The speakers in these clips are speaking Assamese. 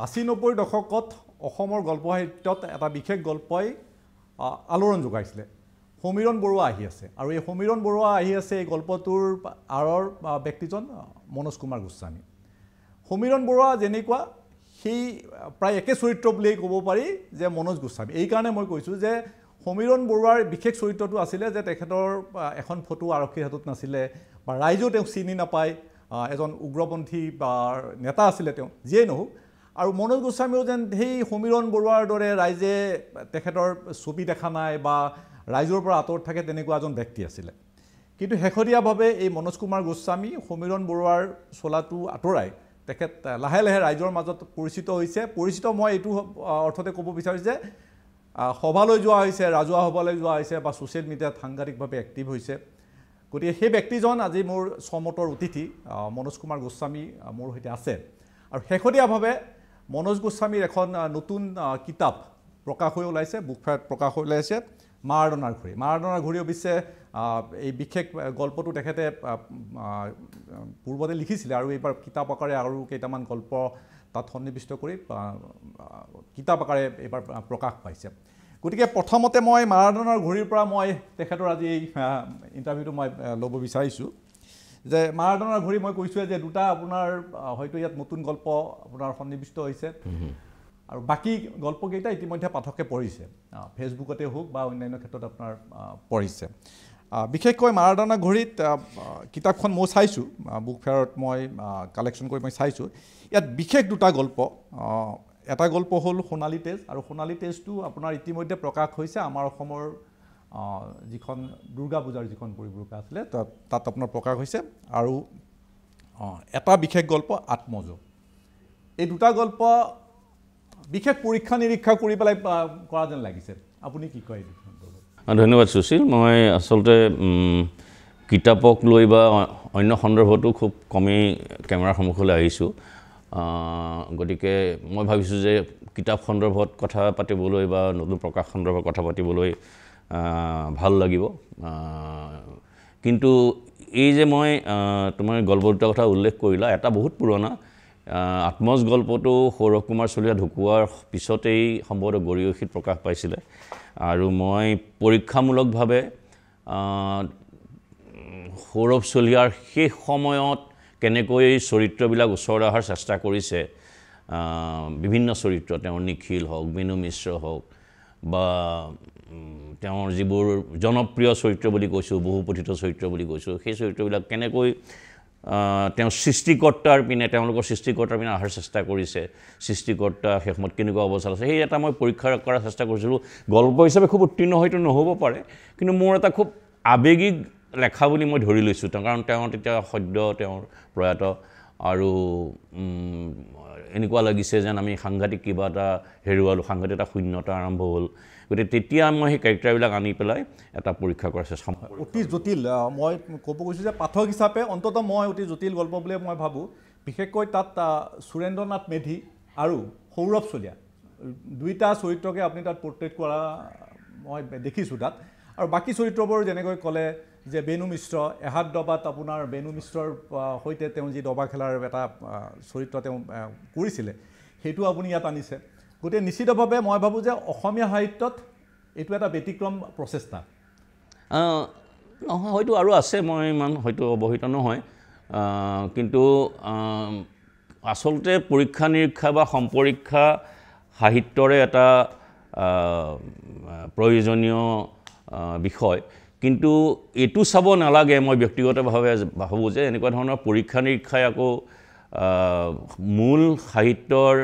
80-90 দশকত অসমৰ গল্প সাহিত্যত এটা বিশেষ গল্পই আলোড়ন যোগাইছিলে সমীৰণ বৰুৱা আহি আছে আৰু এই সমীৰণ বৰুৱা আহি আছে এই গল্পটোৰ আৰৰ ব্যক্তিজন মনোজ কুমাৰ গোস্বামী সমীৰণ বৰুৱা যেনেকুৱা সেই প্ৰায় একে চৰিত্ৰ বুলি ক'ব পাৰি যে মনোজ গোস্বামী এই কাৰণে মই কৈছো যে সমীৰণ বৰুৱাৰ বিশেষ চৰিত্ৰটো আছিল যে তেখেতৰ এখন ফটো আৰক্ষীৰ হাতত নাছিলে বা ৰাইজেও তেওঁক চিনি নাপায় এজন উগ্ৰপন্থী বা নেতা আছিল তেওঁ যিয়ে নহওক আৰু মনোজ গোস্বামীও যেন সেই সমীৰণ বৰুৱাৰ দৰে ৰাইজে তেখেতৰ ছবি দেখা নাই বা ৰাইজৰ পৰা আঁতৰত থাকে তেনেকুৱা এজন ব্যক্তি আছিল কিন্তু শেহতীয়াভাৱে এই মনোজ কুমাৰ গোস্বামী সমীৰণ বৰুৱাৰ চলাটো আঁতৰাই তেখেত লাহে লাহে ৰাইজৰ মাজত পৰিচিত মই এইটো অৰ্থতে ক'ব বিচাৰিছো যে সভালৈ যোৱা হৈছে ৰাজহুৱা সভালৈ যোৱা হৈছে বা ছ'চিয়েল মিডিয়াত সাংঘাতিকভাৱে এক্টিভ হৈছে গতিকে সেই ব্যক্তিজন আজি মোৰ সমতৰ অতিথি মনোজ কুমাৰ গোস্বামী মোৰ সৈতে আছে আৰু শেহতীয়াভাৱে মনোজ গোস্বামীৰ এখন নতুন কিতাপ প্ৰকাশ হৈ ওলাইছে বুক ফেয়াৰত প্ৰকাশ হৈ ওলাইছে মাৰাডোনাৰ ঘড়ী অৱশ্যে এই বিশেষ গল্পটো তেখেতে পূৰ্বতে লিখিছিলে আৰু এইবাৰ কিতাপ আকাৰে আৰু কেইটামান গল্প তাত সন্নিৱিষ্ট কৰি কিতাপ আকাৰে এইবাৰ প্ৰকাশ পাইছে গতিকে প্ৰথমতে মই মাৰাডোনাৰ ঘড়ীৰ পৰা মই তেখেতৰ আজি এই ইণ্টাৰভিউটো মই ল'ব বিচাৰিছোঁ যে মাৰাডোনাৰ ঘড়ী মই কৈছোঁ যে দুটা আপোনাৰ হয়তো ইয়াত নতুন গল্প আপোনাৰ সন্নিৱিষ্ট হৈছে আৰু বাকি গল্পকেইটা ইতিমধ্যে পাঠকে পঢ়িছে ফেচবুকতে হোক বা অন্যান্য ক্ষেত্ৰত আপোনাৰ পঢ়িছে বিশেষকৈ মাৰাডোনাৰ ঘড়ীত কিতাপখন মই চাইছোঁ বুক ফেয়াৰত মই কালেকশ্যন কৰি মই চাইছোঁ ইয়াত বিশেষ দুটা গল্প এটা গল্প হ'ল সোণালী তেজ আৰু সোণালী তেজটো আপোনাৰ ইতিমধ্যে প্ৰকাশ হৈছে আমাৰ অসমৰ যিখন দুৰ্গা পূজাৰ যিখন পৰিব্ৰকা আছিলে তাত আপোনাৰ প্ৰকাশ হৈছে আৰু এটা বিশেষ গল্প আত্মযোগ এই দুটা গল্প বিশেষ পৰীক্ষা নিৰীক্ষা কৰি পেলাই কৰা যেন লাগিছে আপুনি কি কয় ধন্যবাদ সুশীল মই আসলতে কিতাপক লৈ বা অন্য সন্দৰ্ভতো খুব কমেই কেমেৰাৰ সন্মুখলৈ আহিছোঁ গতিকে মই ভাবিছোঁ যে কিতাপ সন্দৰ্ভত কথা পাতিবলৈ বা নতুন প্ৰকাশ সন্দৰ্ভত কথা পাতিবলৈ ভাল লাগিব কিন্তু এই যে মই তোমাৰ গল্প দুটা কথা উল্লেখ কৰিলা এটা বহুত পুৰণা আত্মজ গল্পটো সৌৰভ কুমাৰ চলিহা ঢুকুৱাৰ পিছতেই সম্ভৱতঃ গৰিয়সীত প্ৰকাশ পাইছিলে আৰু মই পৰীক্ষামূলকভাৱে সৌৰভ চলিহাৰ শেষ সময়ত কেনেকৈ চৰিত্ৰবিলাক ওচৰলৈ অহাৰ চেষ্টা কৰিছে বিভিন্ন চৰিত্ৰ তেওঁৰ নিখিল হওক বিনু মিশ্ৰ হওক বা তেওঁৰ যিবোৰ জনপ্ৰিয় চৰিত্ৰ বুলি কৈছোঁ বহুপঠিত চৰিত্ৰ বুলি কৈছোঁ সেই চৰিত্ৰবিলাক কেনেকৈ তেওঁ সৃষ্টিকৰ্তাৰ পিনে তেওঁলোকৰ সৃষ্টিকৰ্তাৰ পিনে অহাৰ চেষ্টা কৰিছে সৃষ্টিকৰ্তা শেষত কেনেকুৱা অৱস্থা আছে সেই এটা মই পৰীক্ষা কৰাৰ চেষ্টা কৰিছিলোঁ গল্প হিচাপে খুব উত্তীৰ্ণ হয়তো নহ'ব পাৰে কিন্তু মোৰ এটা খুব আৱেগিক লেখা বুলি মই ধৰি লৈছোঁ কাৰণ তেওঁ তেতিয়া সদ্য তেওঁৰ প্ৰয়াত আৰু এনেকুৱা লাগিছে যেন আমি সাংঘাতিক কিবা এটা হেৰুৱালোঁ সাংঘাতিক এটা শূন্যতা আৰম্ভ হ'ল গতিকে তেতিয়া মই সেই কেৰেক্টাৰবিলাক আনি পেলাই এটা পৰীক্ষা কৰাৰ চেষ্টা অতি জটিল মই ক'ব কৈছোঁ যে পাঠক হিচাপে অন্ততঃ মই অতি জটিল গল্প বুলি মই ভাবোঁ বিশেষকৈ তাত সুৰেন্দ্ৰনাথ মেধি আৰু সৌৰভ চলিহা দুইটা চৰিত্ৰকে আপুনি তাত পৰ্ট্ৰেট কৰা মই দেখিছোঁ তাত আৰু বাকী চৰিত্ৰবোৰ যেনেকৈ ক'লে যে বেনু মিশ্ৰ এহাত দবাত আপোনাৰ বেনু মিশ্ৰৰ সৈতে তেওঁ যি দবা খেলাৰ এটা চৰিত্ৰ তেওঁ কৰিছিলে সেইটো আপুনি ইয়াত আনিছে গতিকে নিশ্চিতভাৱে মই ভাবোঁ যে অসমীয়া সাহিত্যত এইটো এটা ব্যতিক্ৰম প্ৰচেষ্টা নহয় হয়তো আৰু আছে মই ইমান হয়তো অৱহিত নহয় কিন্তু আচলতে পৰীক্ষা নিৰীক্ষা বা সম্পৰীক্ষা সাহিত্যৰে এটা প্ৰয়োজনীয় বিষয় কিন্তু এইটো চাব নালাগে মই ব্যক্তিগতভাৱে ভাবোঁ যে এনেকুৱা ধৰণৰ পৰীক্ষা নিৰীক্ষাই আকৌ মূল সাহিত্যৰ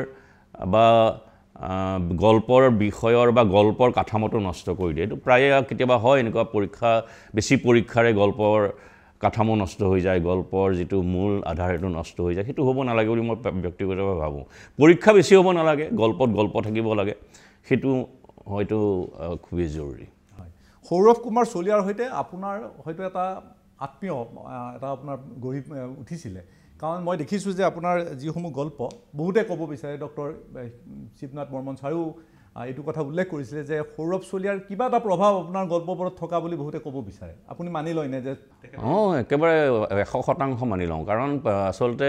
বা গল্পৰ বিষয়ৰ বা গল্পৰ কাঠামোটো নষ্ট কৰি দিয়ে এইটো প্ৰায়ে কেতিয়াবা হয় এনেকুৱা বেছি পৰীক্ষাৰে গল্পৰ কাঠামো নষ্ট হৈ যায় গল্পৰ যিটো মূল আধাৰ সেইটো নষ্ট হৈ যায় সেইটো হ'ব নালাগে বুলি মই ব্যক্তিগতভাৱে ভাবোঁ পৰীক্ষা বেছি হ'ব নালাগে গল্পত গল্প থাকিব লাগে সেইটো হয়তো খুবেই জৰুৰী সৌৰভ কুমাৰ চলিহাৰ সৈতে আপোনাৰ হয়তো এটা আত্মীয় এটা আপোনাৰ গঢ়ি উঠিছিলে কাৰণ মই দেখিছোঁ যে আপোনাৰ যিসমূহ গল্প বহুতে ক'ব বিচাৰে ডক্টৰ শিৱনাথ বৰ্মন ছাৰেও এইটো কথা উল্লেখ কৰিছিলে যে সৌৰভ চলিহাৰ কিবা এটা প্ৰভাৱ আপোনাৰ গল্পবোৰত থকা বুলি বহুতে ক'ব বিচাৰে আপুনি মানি লয়নে যে একেবাৰে 100% মানি লওঁ কাৰণ আচলতে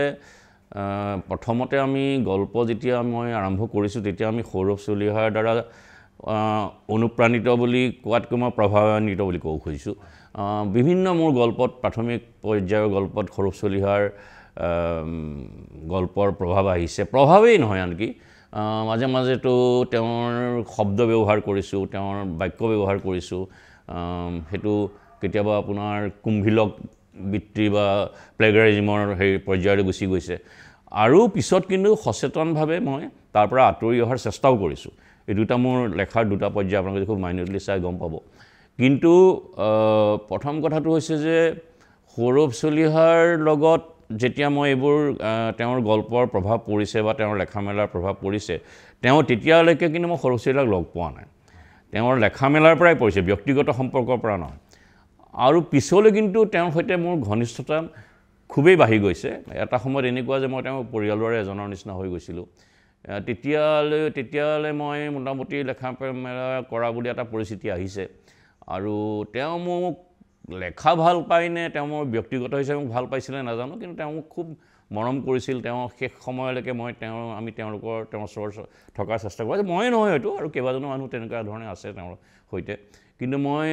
প্ৰথমতে আমি গল্প যেতিয়া মই আৰম্ভ কৰিছোঁ তেতিয়া আমি সৌৰভ চলিহাৰ দ্বাৰা অনুপ্ৰাণিত বুলি কোৱাতকৈ মই প্ৰভাৱান্বিত বুলি ক'ব খুজিছোঁ বিভিন্ন মোৰ গল্পত প্ৰাথমিক পৰ্যায়ৰ গল্পত সৌৰভ চলিহাৰ গল্পৰ প্ৰভাৱ আহিছে প্ৰভাৱেই নহয় আনকি মাজে মাজেতো তেওঁৰ শব্দ ব্যৱহাৰ কৰিছোঁ তেওঁৰ বাক্য ব্যৱহাৰ কৰিছোঁ সেইটো কেতিয়াবা আপোনাৰ কুম্ভিলক বৃত্তি বা প্লেগাৰিজিমৰ সেই পৰ্যায়লৈ গুচি গৈছে আৰু পিছত কিন্তু সচেতনভাৱে মই তাৰ পৰা আঁতৰি অহাৰ চেষ্টাও কৰিছোঁ এই দুটা মোৰ লেখাৰ দুটা পৰ্যায় আপোনালোকে খুব মাইনুটলি চাই গম পাব কিন্তু প্ৰথম কথাটো হৈছে যে সৌৰভ চলিহাৰ লগত যেতিয়া মই এইবোৰ তেওঁৰ গল্পৰ প্ৰভাৱ পৰিছে বা তেওঁৰ লেখা মেলাৰ প্ৰভাৱ পৰিছে তেওঁ তেতিয়ালৈকে কিন্তু মই সৌৰভ চলিহাক লগ পোৱা নাই তেওঁৰ লেখা মেলাৰ পৰাই পৰিছে ব্যক্তিগত সম্পৰ্কৰ পৰা নহয় আৰু পিছলৈ কিন্তু তেওঁৰ সৈতে মোৰ ঘনিষ্ঠতা খুবেই বাঢ়ি গৈছে এটা সময়ত এনেকুৱা যে মই তেওঁৰ পৰিয়ালৰে এজনৰ নিচিনা হৈ গৈছিলোঁ তেতিয়ালৈ মই মোটামুটি লেখা মেলা কৰা বুলি এটা পৰিস্থিতি আহিছে আৰু তেওঁ মোক লেখা ভাল পায়নে তেওঁ মোৰ ব্যক্তিগত হিচাপে মোক ভাল পাইছিলে নাজানো কিন্তু তেওঁ মোক খুব মৰম কৰিছিল তেওঁ শেষ সময়লৈকে আমি তেওঁৰ ওচৰত থকাৰ চেষ্টা কৰিছোঁ ময়ে নহয় হয়তো আৰু কেইবাজনো মানুহ তেনেকুৱা ধৰণে আছে তেওঁৰ সৈতে কিন্তু মই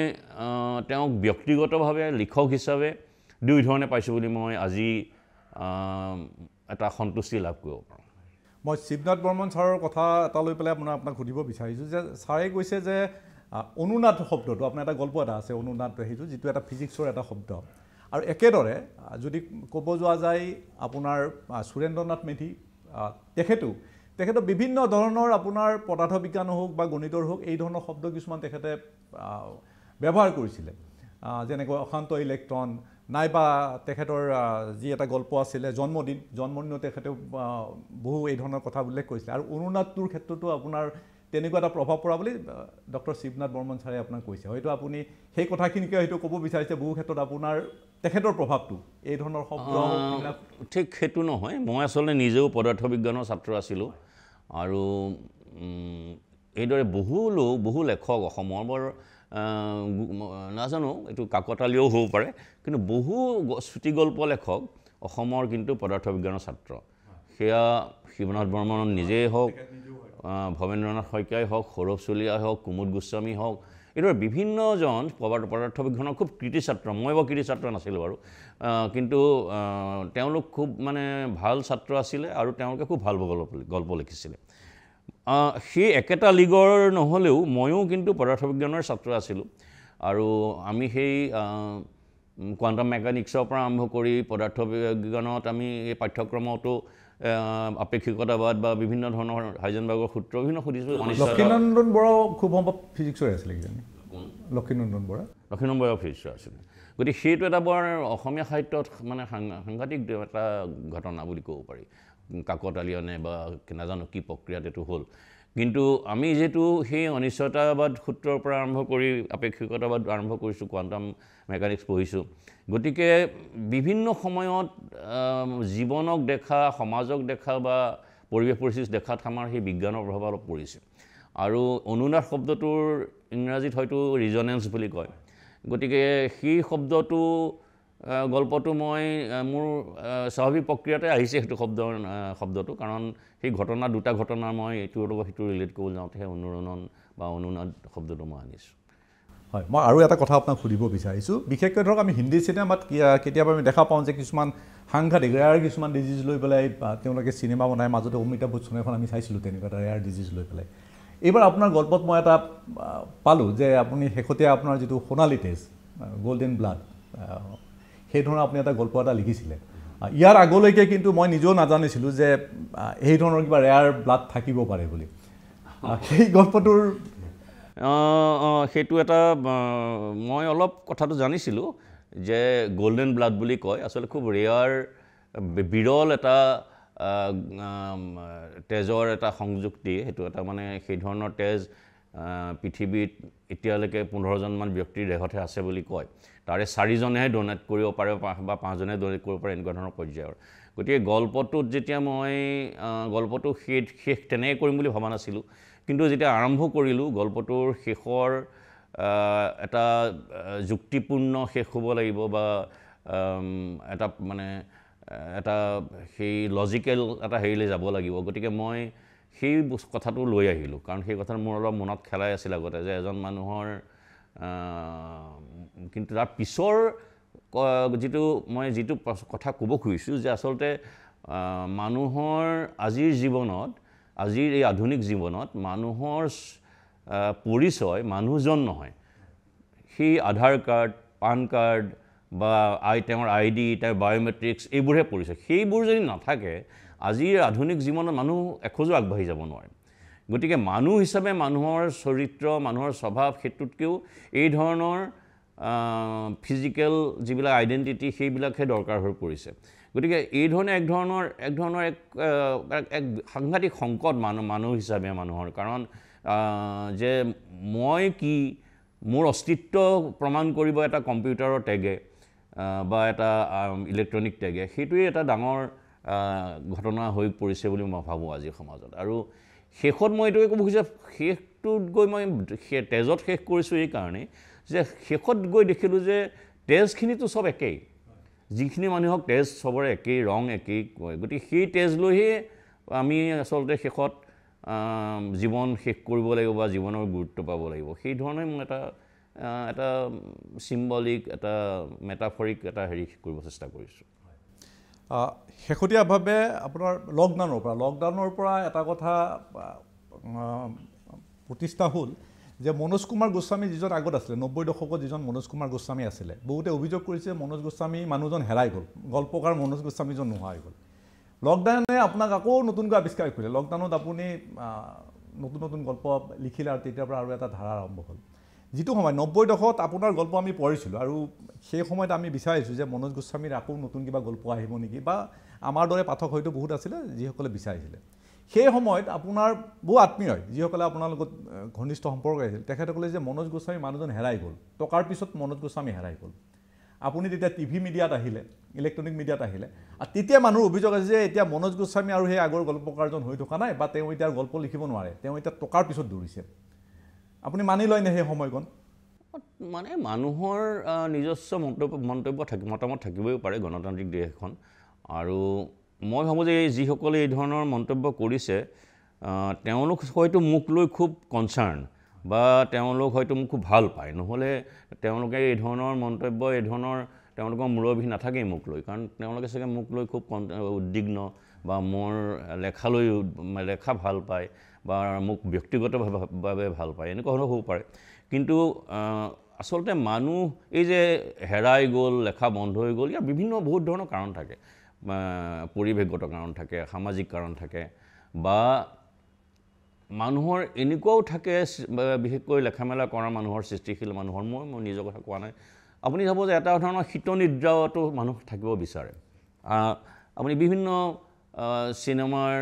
তেওঁক ব্যক্তিগতভাৱে লিখক হিচাপে দুই ধৰণে পাইছোঁ বুলি মই আজি এটা সন্তুষ্টি লাভ কৰিব পাৰোঁ মই শিৱনাথ বৰ্মন ছাৰৰ কথা এটা লৈ পেলাই আপোনাক সুধিব বিচাৰিছোঁ যে ছাৰে কৈছে যে অনুনাদ শব্দটো আপোনাৰ এটা গল্প এটা আছে অনুনাদ সেইটো যিটো এটা ফিজিক্সৰ এটা শব্দ আৰু একেদৰে যদি ক'ব যোৱা যায় আপোনাৰ সুৰেন্দ্ৰনাথ মেধি তেখেতৰ বিভিন্ন ধৰণৰ আপোনাৰ পদাৰ্থ বিজ্ঞান হওক বা গণিতৰ হওক এই ধৰণৰ শব্দ কিছুমান তেখেতে ব্যৱহাৰ কৰিছিলে যেনেকৈ অশান্ত ইলেক্ট্ৰন নাইবা তেখেতৰ যি এটা গল্প আছিলে জন্মদিন তেখেতে বহু এই ধৰণৰ কথা উল্লেখ কৰিছিলে আৰু অনুনাদটোৰ ক্ষেত্ৰতো আপোনাৰ তেনেকুৱা এটা প্ৰভাৱ পৰা বুলি ডক্টৰ শিৱনাথ বৰ্মন ছাৰে আপোনাক কৈছে হয়তো আপুনি সেই কথাখিনিকে হয়তো ক'ব বিচাৰিছে বহু ক্ষেত্ৰত আপোনাৰ তেখেতৰ প্ৰভাৱটো এই ধৰণৰ শব্দ ঠিক সেইটো নহয় মই আচলতে নিজেও পদাৰ্থ বিজ্ঞানৰ ছাত্ৰ আছিলোঁ আৰু এইদৰে বহু লেখক অসমৰ বৰ নাজানো এইটো কাকতালীয়ও হ'ব পাৰে কিন্তু বহু চুটিগল্প লেখক অসমৰ কিন্তু পদাৰ্থ বিজ্ঞানৰ ছাত্ৰ সেয়া শিৱনাথ বৰ্মন নিজেই হওক ভৱেন্দ্ৰনাথ শইকীয়াই হওক সৌৰভ চলিহাই হওক কুমুদ গোস্বামী হওক এইদৰে বিভিন্নজন পদাৰ্থ বিজ্ঞানৰ খুব কৃতি ছাত্ৰ মই বাৰু কৃতি ছাত্ৰ নাছিলোঁ বাৰু কিন্তু তেওঁলোক খুব মানে ভাল ছাত্ৰ আছিলে আৰু তেওঁলোকে খুব ভাল গল্প লিখিছিলে সেই একেটা লিগৰ নহ'লেও ময়ো কিন্তু পদাৰ্থ বিজ্ঞানৰ ছাত্ৰ আছিলোঁ আৰু আমি সেই কোৱাণ্টাম মেকানিক্সৰ পৰা আৰম্ভ কৰি পদাৰ্থ বিজ্ঞানত আমি এই পাঠ্যক্ৰমতো আপেক্ষিকতাবাদ বা বিভিন্ন ধৰণৰ হাইজেনবাৰ্গৰ সূত্ৰ বিভিন্ন সুধিছোঁ লক্ষীনন্দন বৰাও খুব সম্ভৱ ফিজিক্সৰে আছিলে কিজানি লক্ষীনন্দন বৰা ফিজিক্সৰ আছিলে গতিকে সেইটো এটা বৰ অসমীয়া সাহিত্যত মানে সাংঘাতিক এটা ঘটনা বুলি ক'ব পাৰি কাকতালীয়নে বা নাজানো কি প্ৰক্ৰিয়াত এইটো হ'ল কিন্তু আমি যিহেতু সেই অনিশ্চয়তাবাদ সূত্ৰৰ পৰা আৰম্ভ কৰি আপেক্ষিকতাবাদ আৰম্ভ কৰিছোঁ কোৱাণ্টাম মেকানিক্স পঢ়িছোঁ গতিকে বিভিন্ন সময়ত জীৱনক দেখা সমাজক দেখা বা পৰিৱেশ পৰিস্থিতি দেখাত আমাৰ সেই বিজ্ঞানৰ প্ৰভাৱ অলপ পৰিছে আৰু অনুনাদ শব্দটোৰ ইংৰাজীত হয়তো ৰিজনেঞ্চ বুলি কয় গতিকে সেই গল্পটো মই মোৰ স্বাভাৱিক প্ৰক্ৰিয়াতে আহিছে সেইটো শব্দটো কাৰণ সেই দুটা ঘটনা মই এইটোৰ লগত সেইটো ৰিলেট কৰিবলৈ যাওঁতে সেই অনুৰণন বা অনুনাদ শব্দটো মই আনিছোঁ হয় মই আৰু এটা কথা আপোনাক সুধিব বিচাৰিছোঁ বিশেষকৈ ধৰক আমি হিন্দী চিনেমাত কেতিয়াবা আমি দেখা পাওঁ যে কিছুমান সাংঘাতিক ৰেয়াৰ কিছুমান ডিজিজ লৈ পেলাই তেওঁলোকে চিনেমা বনাই মাজতে অমিতাভ বচ্চন এখন আমি চাইছিলোঁ তেনেকুৱা এটা ৰেয়াৰ ডিজিজ লৈ পেলাই এইবাৰ আপোনাৰ গল্পত মই এটা পালোঁ যে আপুনি শেহতীয়া আপোনাৰ যিটো সোণালী তেজ গল্ডেন ব্লাড সেই ধৰণৰ আপুনি এটা গল্প এটা লিখিছিলে ইয়াৰ আগলৈকে কিন্তু মই নিজেও নাজানিছিলোঁ যে এই ধৰণৰ কিবা ৰেয়াৰ ব্লাড থাকিব পাৰে বুলি সেই গল্পটোৰ সেইটো এটা মই অলপ কথাটো জানিছিলোঁ যে গল্ডেন ব্লাড বুলি কয় আচলতে খুব ৰেয়াৰ বিৰল এটা তেজৰ এটা সংযুক্তি সেইটো এটা মানে সেই ধৰণৰ তেজ পৃথিৱীত এতিয়ালৈকে 15জনমান ব্যক্তিৰ দেহতে আছে বুলি কয় তাৰে 4জনেহে ডোনেট কৰিব পাৰে বা 5জনে ডোনেট কৰিব পাৰে এনেকুৱা ধৰণৰ পৰ্যায়ৰ গতিকে গল্পটোত যেতিয়া মই গল্পটো শেষ তেনেকৈ কৰিম বুলি ভবা নাছিলোঁ কিন্তু যেতিয়া আৰম্ভ কৰিলোঁ গল্পটোৰ শেষৰ এটা যুক্তিপূৰ্ণ শেষ হ'ব লাগিব বা এটা মানে এটা সেই লজিকেল এটা হেৰিলৈ যাব লাগিব গতিকে মই সেই কথাটো লৈ আহিলোঁ কাৰণ সেই কথাটো মোৰ অলপ মনত খেলাই আছিল আগতে যে এজন মানুহৰ কিন্তু তাৰ পিছৰ যিটো কথা ক'ব খুজিছোঁ যে আচলতে মানুহৰ আজিৰ জীৱনত আজিৰ এই আধুনিক জীৱনত মানুহৰ পৰিচয় মানুহজন নহয় সেই আধাৰ কাৰ্ড পান কাৰ্ড বা তেওঁৰ ID তেওঁৰ বায়োমেট্ৰিক্স এইবোৰহে পৰিচয় সেইবোৰ যদি নাথাকে আজিৰ আধুনিক জীৱনত মানুহ এখোজো আগবাঢ়ি যাব নোৱাৰে গতিকে মানুহ হিচাপে মানুহৰ চৰিত্ৰ মানুহৰ স্বভাৱ ক্ষেত্ৰতকৈও এই ধৰণৰ ফিজিকেল যিবিলাক আইডেণ্টিটি সেইবিলাকহে দৰকাৰ হৈ পৰিছে গতিকে এই ধৰণে এক ধৰণৰ এক সাংঘাতিক সংকট মানুহ হিচাপে মানুহৰ কাৰণ যে মই কি মোৰ অস্তিত্ব প্ৰমাণ কৰিব এটা কম্পিউটাৰৰ টেগে বা এটা ইলেক্ট্ৰনিক টেগে সেইটোৱে এটা ডাঙৰ ঘটনা হৈ পৰিছে বুলি মই ভাবোঁ আজিৰ সমাজত আৰু শেষত মই এইটোৱে ক'ব খুজিছোঁ শেষটোত গৈ মই তেজত শেষ কৰিছোঁ এই কাৰণেই যে শেষত গৈ দেখিলোঁ যে তেজখিনিতো চব একেই যিখিনি মানুহক তেজ চবৰে একেই ৰং একেই কয় গতিকে সেই তেজ লৈহে আমি আচলতে শেষত জীৱন শেষ কৰিব লাগিব বা জীৱনৰ গুৰুত্ব পাব লাগিব সেই ধৰণে মই এটা চিম্বলিক এটা মেটাফৰিক এটা হেৰি কৰিব চেষ্টা কৰিছোঁ শেহতীয়াভাৱে আপোনাৰ লকডাউনৰ পৰা এটা কথা প্ৰতিষ্ঠা হ'ল যে মনোজ কুমাৰ গোস্বামী যিজন আগত আছিলে 90 দশকত যিজন মনোজ কুমাৰ গোস্বামী আছিলে বহুতে অভিযোগ কৰিছে মনোজ গোস্বামী মানুহজন হেৰাই গ'ল গল্পকাৰ মনোজ গোস্বামীজন নোহোৱা হৈ গ'ল লকডাউনে আপোনাক আকৌ নতুনকৈ আৱিষ্কাৰ কৰিলে লকডাউনত আপুনি নতুন গল্প লিখিলে আৰু তেতিয়াৰ পৰা আৰু এটা ধাৰা আৰম্ভ হ'ল যিটো সময় 90 দশকত আপোনাৰ গল্প আমি পঢ়িছিলোঁ আৰু সেই সময়ত আমি বিচাৰিছোঁ যে মনোজ গোস্বামীৰ আকৌ নতুন কিবা গল্প আহিব নেকি বা আমাৰ দৰে পাঠক হয়তো বহুত আছিলে যিসকলে বিচাৰিছিলে সেই সময়ত আপোনাৰ বহু আত্মীয় যিসকলে আপোনাৰ লগত ঘনিষ্ঠ সম্পৰ্ক আছিল তেখেতসকলে যে মনোজ গোস্বামী মানুহজন হেৰাই গ'ল টকাৰ পিছত মনোজ গোস্বামী হেৰাই গ'ল আপুনি তেতিয়া টিভি মিডিয়াত আহিলে ইলেক্ট্ৰনিক মিডিয়াত আহিলে আৰু তেতিয়া মানুহৰ অভিযোগ আছে যে এতিয়া মনোজ গোস্বামী আৰু সেই আগৰ গল্পকাৰজন হৈ থকা নাই বা তেওঁ এতিয়া গল্প লিখিব নোৱাৰে তেওঁ এতিয়া টকাৰ পিছত দৌৰিছে আপুনি মানি লয়নে সেই সময়কণ মানে মানুহৰ নিজস্ব মতামত থাকিবই পাৰে গণতান্ত্ৰিক দেশ এখন আৰু মই ভাবোঁ যে যিসকলে এই ধৰণৰ মন্তব্য কৰিছে তেওঁলোক হয়তো মোক লৈ খুব কনচাৰ্ণ বা তেওঁলোক হয়তো মোক খুব ভাল পায় নহ'লে তেওঁলোকে এই ধৰণৰ মন্তব্য এই ধৰণৰ তেওঁলোকৰ মূৰবি নাথাকেই মোক লৈ কাৰণ তেওঁলোকে চাগে মোক লৈ খুব উদ্বিগ্ন বা মোৰ লেখা ভাল পায় বা মোক ব্যক্তিগতভাৱে ভাল পায় এনেকুৱা হ'লেও হ'ব পাৰে কিন্তু আচলতে মানুহ এই যে হেৰাই গ'ল লেখা বন্ধ হৈ গ'ল ইয়াৰ বহুত ধৰণৰ কাৰণ থাকে পৰিৱেশগত কাৰণ থাকে সামাজিক কাৰণ থাকে বা মানুহৰ এনেকুৱাও থাকে বিশেষকৈ লেখা মেলা কৰা মানুহৰ সৃষ্টিশীল মানুহৰ মই নিজৰ কথা কোৱা নাই আপুনি চাব যে এটা ধৰণৰ শীতনিদ্ৰাতো মানুহ থাকিব বিচাৰে আপুনি বিভিন্ন চিনেমাৰ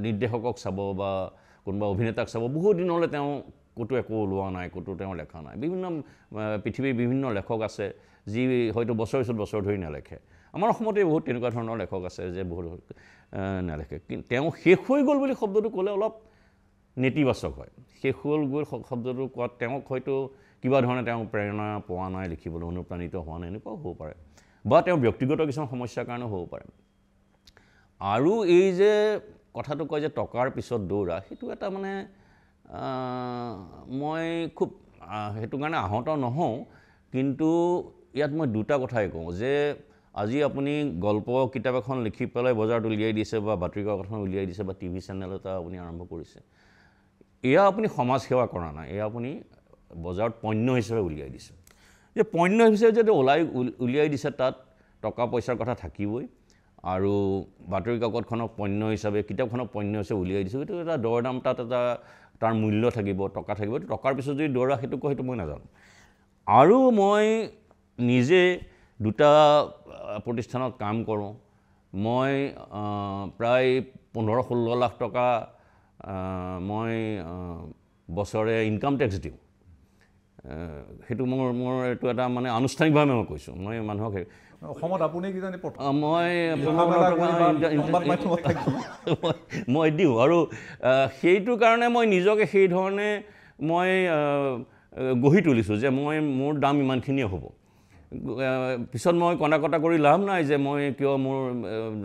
নিৰ্দেশকক চাব বা কোনোবা অভিনেতাক চাব বহুত দিনলৈ তেওঁ ক'তো একো ওলোৱা নাই ক'তো তেওঁ লেখা নাই পৃথিৱীৰ বিভিন্ন লেখক আছে যি হয়তো বছৰ ধৰি নেলেখে আমাৰ অসমতে বহুত তেনেকুৱা ধৰণৰ লেখক আছে যে বহুত নেলেখে কিন্তু তেওঁ শেষ হৈ গ'ল বুলি শব্দটো ক'লে অলপ নেতিবাচক হয় শেষ হ'ল গৈ শব্দটো কোৱাত তেওঁক হয়তো কিবা ধৰণে তেওঁ প্ৰেৰণা পোৱা নাই লিখিবলৈ অনুপ্ৰাণিত হোৱা নাই এনেকুৱাও হ'ব পাৰে বা তেওঁৰ ব্যক্তিগত কিছুমান সমস্যাৰ কাৰণেও হ'ব পাৰে আৰু এই যে কথাটো কয় যে টকাৰ পিছত দৌৰা সেইটো এটা মানে মই খুব সেইটো কাৰণে আহত নহওঁ কিন্তু ইয়াত মই দুটা কথাই কওঁ যে আজি আপুনি গল্প কিতাপ এখন লিখি পেলাই বজাৰত উলিয়াই দিছে বা বাতৰি কাকত এখন উলিয়াই দিছে বা টিভি চেনেল এটা আপুনি আৰম্ভ কৰিছে এয়া আপুনি সমাজ সেৱা কৰা নাই এয়া আপুনি বজাৰত পণ্য হিচাপে উলিয়াই দিছে যে পণ্য হিচাপে যদি উলিয়াই দিছে তাত টকা পইচাৰ কথা থাকিবই আৰু বাতৰি কাকতখনক পণ্য হিচাপে কিতাপখনক পণ্য হিচাপে উলিয়াই দিছোঁ সেইটো এটা দৰ দাম তাত এটা তাৰ মূল্য থাকিব টকা থাকিব টকাৰ পিছত যদি দৌৰা সেইটো মই নাজানো আৰু মই নিজে দুটা প্ৰতিষ্ঠানত কাম কৰোঁ মই প্ৰায় 15-16 লাখ টকা মই বছৰে ইনকাম টেক্স দিওঁ সেইটো মোৰ এইটো এটা মানে আনুষ্ঠানিকভাৱে মই কৈছোঁ মই মানুহক অসমত আপুনি কি জানি মই দিওঁ আৰু সেইটো কাৰণে মই নিজকে সেই ধৰণে মই গঢ়ি তুলিছোঁ যে মোৰ দাম ইমানখিনিয়ে হ'ব পিছত মই কটা কৰি লাভ নাই যে মই কিয় মোৰ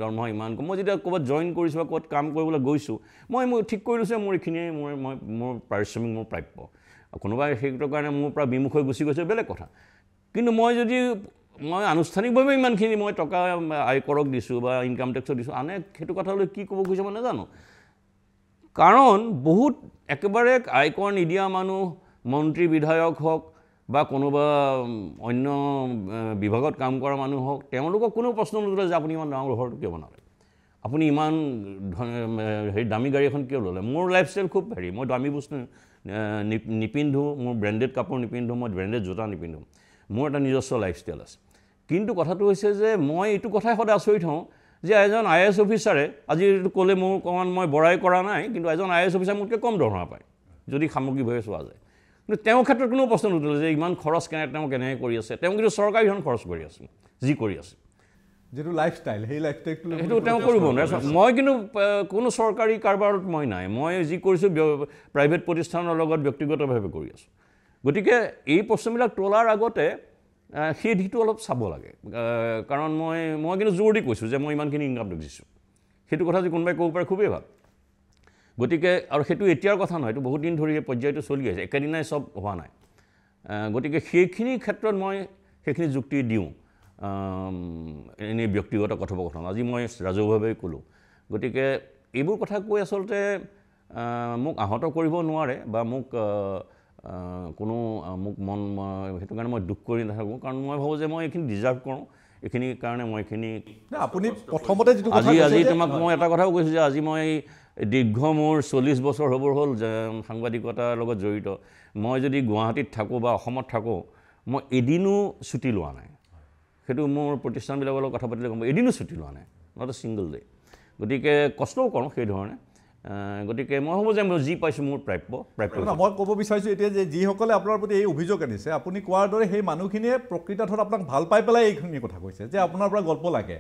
দৰমহা ইমান কম মই যেতিয়া ক'ৰবাত জইন কৰিছোঁ বা ক'ৰবাত কাম কৰিবলৈ গৈছোঁ মই ঠিক কৰি লৈছোঁ মোৰ এইখিনিয়ে মোৰ পাৰিশ্ৰমিক মোৰ প্ৰাপ্য কোনোবাই সেইটোৰ কাৰণে মোৰ পৰা বিমুখ হৈ গুচি গৈছে বেলেগ কথা কিন্তু মই আনুষ্ঠানিকভাৱে ইমানখিনি মই টকা আয়কৰক দিছোঁ বা ইনকাম টেক্সক দিছোঁ আনে সেইটো কথালৈ কি ক'ব খুজিছে মই নাজানো কাৰণ বহুত একেবাৰে আয়কৰ নিদিয়া মানুহ মন্ত্ৰী বিধায়ক হওক বা কোনোবা অন্য বিভাগত কাম কৰা মানুহ হওক তেওঁলোকক কোনো প্ৰশ্ন নুঠে যে আপুনি ইমান ডাঙৰ ঘৰটো কিয় বনালে আপুনি ইমান দামী গাড়ী এখন কিয় ল'লে মোৰ লাইফষ্টাইল খুব মই দামী বস্তু নিপিন্ধোঁ মোৰ ব্ৰেণ্ডেড কাপোৰ নিপিন্ধোঁ মই ব্ৰেণ্ডেড জোতা নিপিন্ধোঁ মোৰ এটা নিজস্ব লাইফষ্টাইল আছে কিন্তু কথাটো হৈছে যে মই এইটো কথাই সদায় আচৰিত হওঁ যে এজন IAS অফিচাৰে আজি এইটো ক'লে মোৰ অকণমান মই বঢ়াই কৰা নাই কিন্তু এজন IAS অফিচাৰ মোতকৈ কম দৰমহা পায় যদি সামগ্ৰিকভাৱে চোৱা যায় কিন্তু তেওঁৰ ক্ষেত্ৰত কোনো প্ৰশ্ন নুঠিলে যে ইমান খৰচ তেওঁ কেনেকৈ কৰি আছে তেওঁ কিন্তু চৰকাৰী ধন খৰচ কৰি আছে যি কৰি আছে যিটো লাইফষ্টাইল সেই লাইফষ্টাইলটো সেইটো তেওঁ কৰিব নোৱাৰে মই কিন্তু কোনো চৰকাৰী কাৰবাৰত মই নাই মই যি কৰিছোঁ প্ৰাইভেট প্ৰতিষ্ঠানৰ লগত ব্যক্তিগতভাৱে কৰি আছোঁ গতিকে এই প্ৰশ্নবিলাক তোলাৰ আগতে সেই দিশটো অলপ চাব লাগে কাৰণ মই কিন্তু জোৰ দি কৈছোঁ যে মই ইমানখিনি ইনকাম দেখিছোঁ সেইটো কথা যদি কোনোবাই ক'ব পাৰে খুবেই ভাল গতিকে আৰু সেইটো এতিয়াৰ কথা নহয় এইটো বহুত দিন ধৰি এই পৰ্যায়টো চলি আছে একেদিনাই চব হোৱা নাই গতিকে সেইখিনি ক্ষেত্ৰত মই সেইখিনি যুক্তি দিওঁ এনেই ব্যক্তিগত কথোপকথন আজি মই ৰাজহুৱাভাৱে ক'লোঁ গতিকে এইবোৰ কথা কৈ আচলতে মোক আহত কৰিব নোৱাৰে বা মোক কোনো মোক সেইটো কাৰণে মই দুখ কৰি নাথাকোঁ কাৰণ মই ভাবোঁ যে মই এইখিনি ডিজাৰ্ভ কৰোঁ এইখিনি কাৰণে মই এইখিনি আপুনি প্ৰথমতে যিটো আজি তোমাক মই এটা কথাও কৈছোঁ যে আজি মই দীৰ্ঘ মোৰ 40 বছৰ হ'ব হ'ল সাংবাদিকতাৰ লগত জড়িত মই যদি গুৱাহাটীত থাকোঁ বা অসমত থাকোঁ মই এদিনো ছুটি লোৱা নাই সেইটো মোৰ প্ৰতিষ্ঠানবিলাকৰ লগত কথা পাতিলে গম পাব এদিনো ছুটি লোৱা নাই নট এ ছিংগল ডে গতিকে কষ্টও কৰোঁ সেইধৰণে গতিকে মই ভাবোঁ যে মই যি পাইছোঁ মোৰ প্ৰাপ্য মই ক'ব বিচাৰিছোঁ এতিয়া যে যিসকলে আপোনাৰ প্ৰতি এই অভিযোগ আনিছে আপুনি কোৱাৰ দৰে সেই মানুহখিনিয়ে প্ৰকৃতাৰ্থত আপোনাক ভাল পাই পেলাই এইখিনি কথা কৈছে যে আপোনাৰ পৰা গল্প লাগে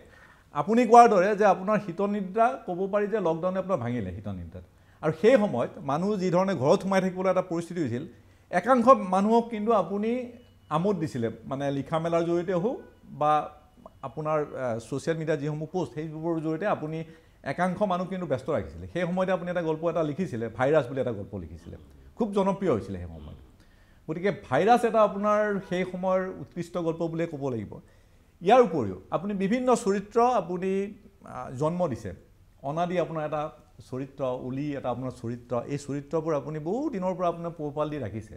আপুনি কোৱাৰ দৰে যে আপোনাৰ শীতনিদ্ৰা ক'ব পাৰি যে লকডাউনে আপোনাৰ ভাঙিলে শীতনিদ্ৰাত আৰু সেই সময়ত মানুহ যি ধৰণে ঘৰত সোমাই থাকিবলৈ এটা পৰিস্থিতি হৈছিল একাংশ মানুহক কিন্তু আপুনি আমোদ দিছিলে মানে লিখা মেলাৰ জৰিয়তে হওক বা আপোনাৰ ছ'চিয়েল মিডিয়া যিসমূহ পোষ্ট সেইবোৰৰ জৰিয়তে আপুনি একাংশ মানুহ কিন্তু ব্যস্ত ৰাখিছিলে সেই সময়তে আপুনি এটা গল্প এটা লিখিছিলে ভাইৰাছ বুলি এটা গল্প লিখিছিলে খুব জনপ্ৰিয় হৈছিলে সেই সময়ত গতিকে ভাইৰাছ এটা আপোনাৰ সেই সময়ৰ উৎকৃষ্ট গল্প বুলিয়ে ক'ব লাগিব ইয়াৰ উপৰিও আপুনি বিভিন্ন চৰিত্ৰ আপুনি জন্ম দিছে অনাদি আপোনাৰ এটা চৰিত্ৰ উলি এটা আপোনাৰ চৰিত্ৰ এই চৰিত্ৰবোৰ আপুনি বহু দিনৰ পৰা আপোনাৰ পোহপাল দি ৰাখিছে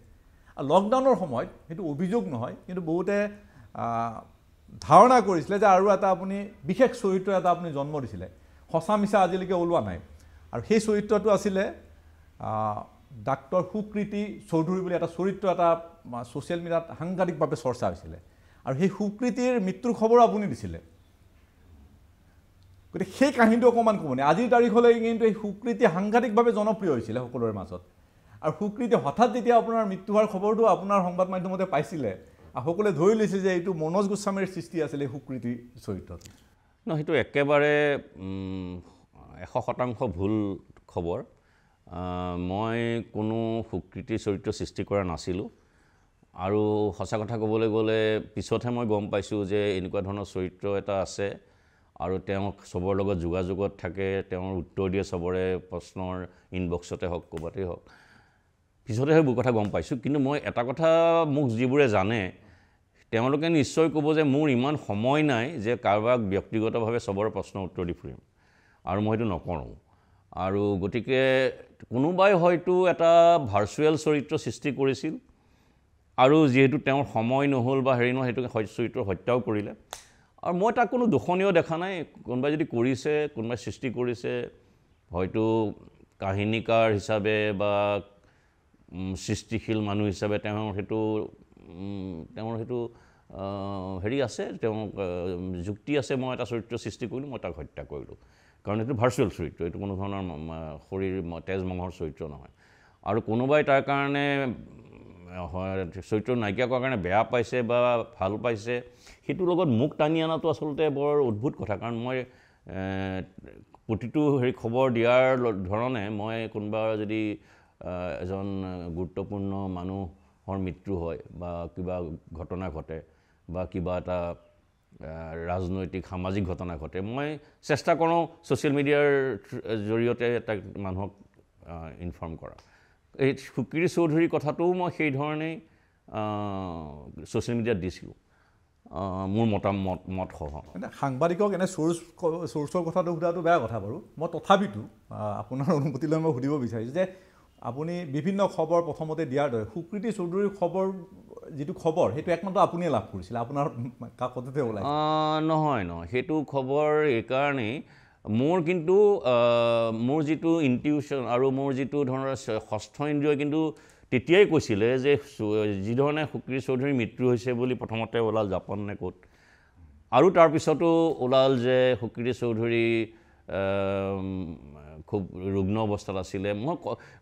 আৰু লকডাউনৰ সময়ত সেইটো অভিযোগ নহয় কিন্তু বহুতে ধাৰণা কৰিছিলে যে আৰু এটা আপুনি বিশেষ চৰিত্ৰ এটা আপুনি জন্ম দিছিলে সঁচা মিছা আজিলৈকে ওলোৱা নাই আৰু সেই চৰিত্ৰটো আছিলে ডাক্তৰ সুকৃতি চৌধুৰী বুলি এটা চৰিত্ৰ এটা ছ'চিয়েল মিডিয়াত সাংঘাতিকভাৱে চৰ্চা হৈছিলে আৰু সেই সুকৃতিৰ মৃত্যুৰ খবৰ আপুনি দিছিলে গতিকে সেই কাহিনীটো অকণমান ক'বনে আজিৰ তাৰিখলৈ কিন্তু এই সুকৃতি সাংঘাতিকভাৱে জনপ্ৰিয় হৈছিলে সকলোৰে মাজত আৰু সুকৃতি হঠাৎ যেতিয়া আপোনাৰ মৃত্যু হোৱাৰ খবৰটো আপোনাৰ সংবাদ মাধ্যমতে পাইছিলে সকলোৱে ধৰি লৈছে যে এইটো মনোজ গোস্বামীৰ সৃষ্টি আছিলে সুকৃতি চৰিত্ৰটো সেইটো একেবাৰে 100% ভুল খবৰ মই কোনো সুকৃতি চৰিত্ৰ সৃষ্টি কৰা নাছিলোঁ আৰু সঁচা কথা ক'বলৈ গ'লে পিছতহে মই গম পাইছোঁ যে এনেকুৱা ধৰণৰ চৰিত্ৰ এটা আছে আৰু তেওঁ চবৰ লগত যোগাযোগত থাকে তেওঁৰ উত্তৰ দিয়ে চবৰে প্ৰশ্নৰ ইনবক্সতে হওক ক'ৰবাতেই হওক পিছতহে সেইবোৰ কথা গম পাইছোঁ কিন্তু মই এটা কথা মোক যিবোৰে জানে তেওঁলোকে নিশ্চয় ক'ব যে মোৰ ইমান সময় নাই যে কাৰোবাক ব্যক্তিগতভাৱে চবৰে প্ৰশ্নৰ উত্তৰ দি ফুৰিম আৰু মই সেইটো নকৰোঁ আৰু গতিকে কোনোবাই হয়তো এটা ভাৰ্চুৱেল চৰিত্ৰ সৃষ্টি কৰিছিল আৰু যিহেতু তেওঁৰ সময় নহ'ল বা হেৰি নহয় সেইটো চৰিত্ৰ হত্যাও কৰিলে আৰু মই তাক কোনো দোষণীয় দেখা নাই কোনোবাই যদি কৰিছে কোনোবাই সৃষ্টি কৰিছে হয়তো কাহিনীকাৰ হিচাপে বা সৃষ্টিশীল মানুহ হিচাপে তেওঁৰ সেইটো হেৰি আছে তেওঁ যুক্তি আছে মই এটা চৰিত্ৰ সৃষ্টি কৰিলোঁ মই তাক হত্যা কৰিলোঁ কাৰণ এইটো ভাৰ্চুৱেল চৰিত্ৰ এইটো কোনো ধৰণৰ শৰীৰ তেজ মঙহৰ চৰিত্ৰ নহয় আৰু কোনোবাই তাৰ কাৰণে চৰিত্ৰ নাইকিয়া কৰাৰ কাৰণে বেয়া পাইছে বা ভাল পাইছে সেইটোৰ লগত মোক টানি অনাটো আচলতে বৰ অদ্ভুত কথা কাৰণ মই প্ৰতিটো খবৰ দিয়াৰ ধৰণে মই কোনোবা যদি এজন গুৰুত্বপূৰ্ণ মানুহৰ মৃত্যু হয় বা কিবা ঘটনা ঘটে বা কিবা এটা ৰাজনৈতিক সামাজিক ঘটনা ঘটে মই চেষ্টা কৰোঁ ছ'চিয়েল মিডিয়াৰ জৰিয়তে এটা মানুহক ইনফৰ্ম কৰা এই সুকৃতি চৌধুৰীৰ কথাটোও মই সেই ধৰণেই ছ'চিয়েল মিডিয়াত দিছিলোঁ মোৰ মতসহ সাংবাদিকক এনে চ'ৰ্চৰ কথাটো সোধাটো বেয়া কথা বাৰু মই তথাপিতো আপোনাৰ অনুমতি লৈ মই সুধিব বিচাৰিছোঁ যে আপুনি বিভিন্ন খবৰ প্ৰথমতে দিয়াৰ দৰে সুকৃতি চৌধুৰীৰ যিটো খবৰ সেইটো একমাত্ৰ আপুনিয়ে লাভ কৰিছিলে আপোনাৰ কাকততে ওলাই নহয় সেইটো খবৰ এইকাৰণেই মোৰ কিন্তু মোৰ যিটো ইনটিউশ্যন আৰু মোৰ যিটো ধৰণৰ ষষ্ঠ ইন্দ্ৰিয় কিন্তু তেতিয়াই কৈছিলে যে যি ধৰণে সুকৃতি চৌধুৰীৰ মৃত্যু হৈছে বুলি প্ৰথমতে ওলাল জাপান নে ক'ত আৰু তাৰপিছতো ওলাল যে সুকৃতি চৌধুৰী খুব ৰুগ্ন অৱস্থাত আছিলে মই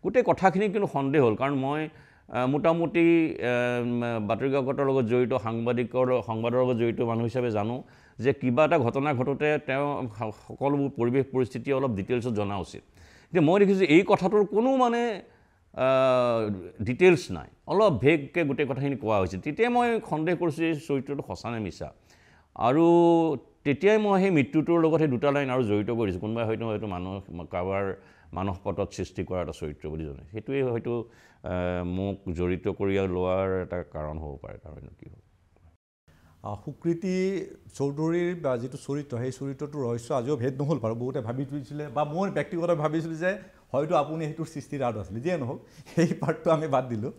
গোটেই কথাখিনি কিন্তু সন্দেহ হ'ল কাৰণ মই মোটামুটি বাতৰি কাকতৰ লগত জড়িত সংবাদৰ লগত জড়িত মানুহ হিচাপে জানো যে কিবা এটা ঘটনা ঘটোতে তেওঁ সকলোবোৰ পৰিৱেশ পৰিস্থিতি অলপ ডিটেইলছত জনা উচিত এতিয়া মই দেখিছোঁ এই কথাটোৰ কোনো মানে ডিটেইলছ নাই অলপ ভেগকৈ গোটেই কথাখিনি কোৱা হৈছে তেতিয়াই মই সন্দেহ কৰিছোঁ এই চৰিত্ৰটো সঁচা নে মিছা আৰু তেতিয়াই মই সেই মৃত্যুটোৰ লগত সেই দুটা লাইন আৰু জড়িত কৰিছোঁ কোনোবাই হয়তো কাৰোবাৰ মানসপটত সৃষ্টি কৰা এটা চৰিত্ৰ বুলি জানে সেইটোৱে হয়তো মোক জড়িত কৰি লোৱাৰ এটা কাৰণ হ'ব পাৰে তাৰমানে কি হ'ব সুকৃতি চৌধুৰীৰ বা যিটো চৰিত্ৰ সেই চৰিত্ৰটোৰ ৰহস্য আজিও ভেদ নহ'ল বাৰু বহুতে ভাবি থৈছিলে বা মই ব্যক্তিগতভাৱে ভাবিছিলোঁ যে হয়তো আপুনি সেইটোৰ সৃষ্টিৰ আঁৰত আছিলে যিয়ে নহওক সেই পাৰ্টটো আমি বাদ দিলোঁ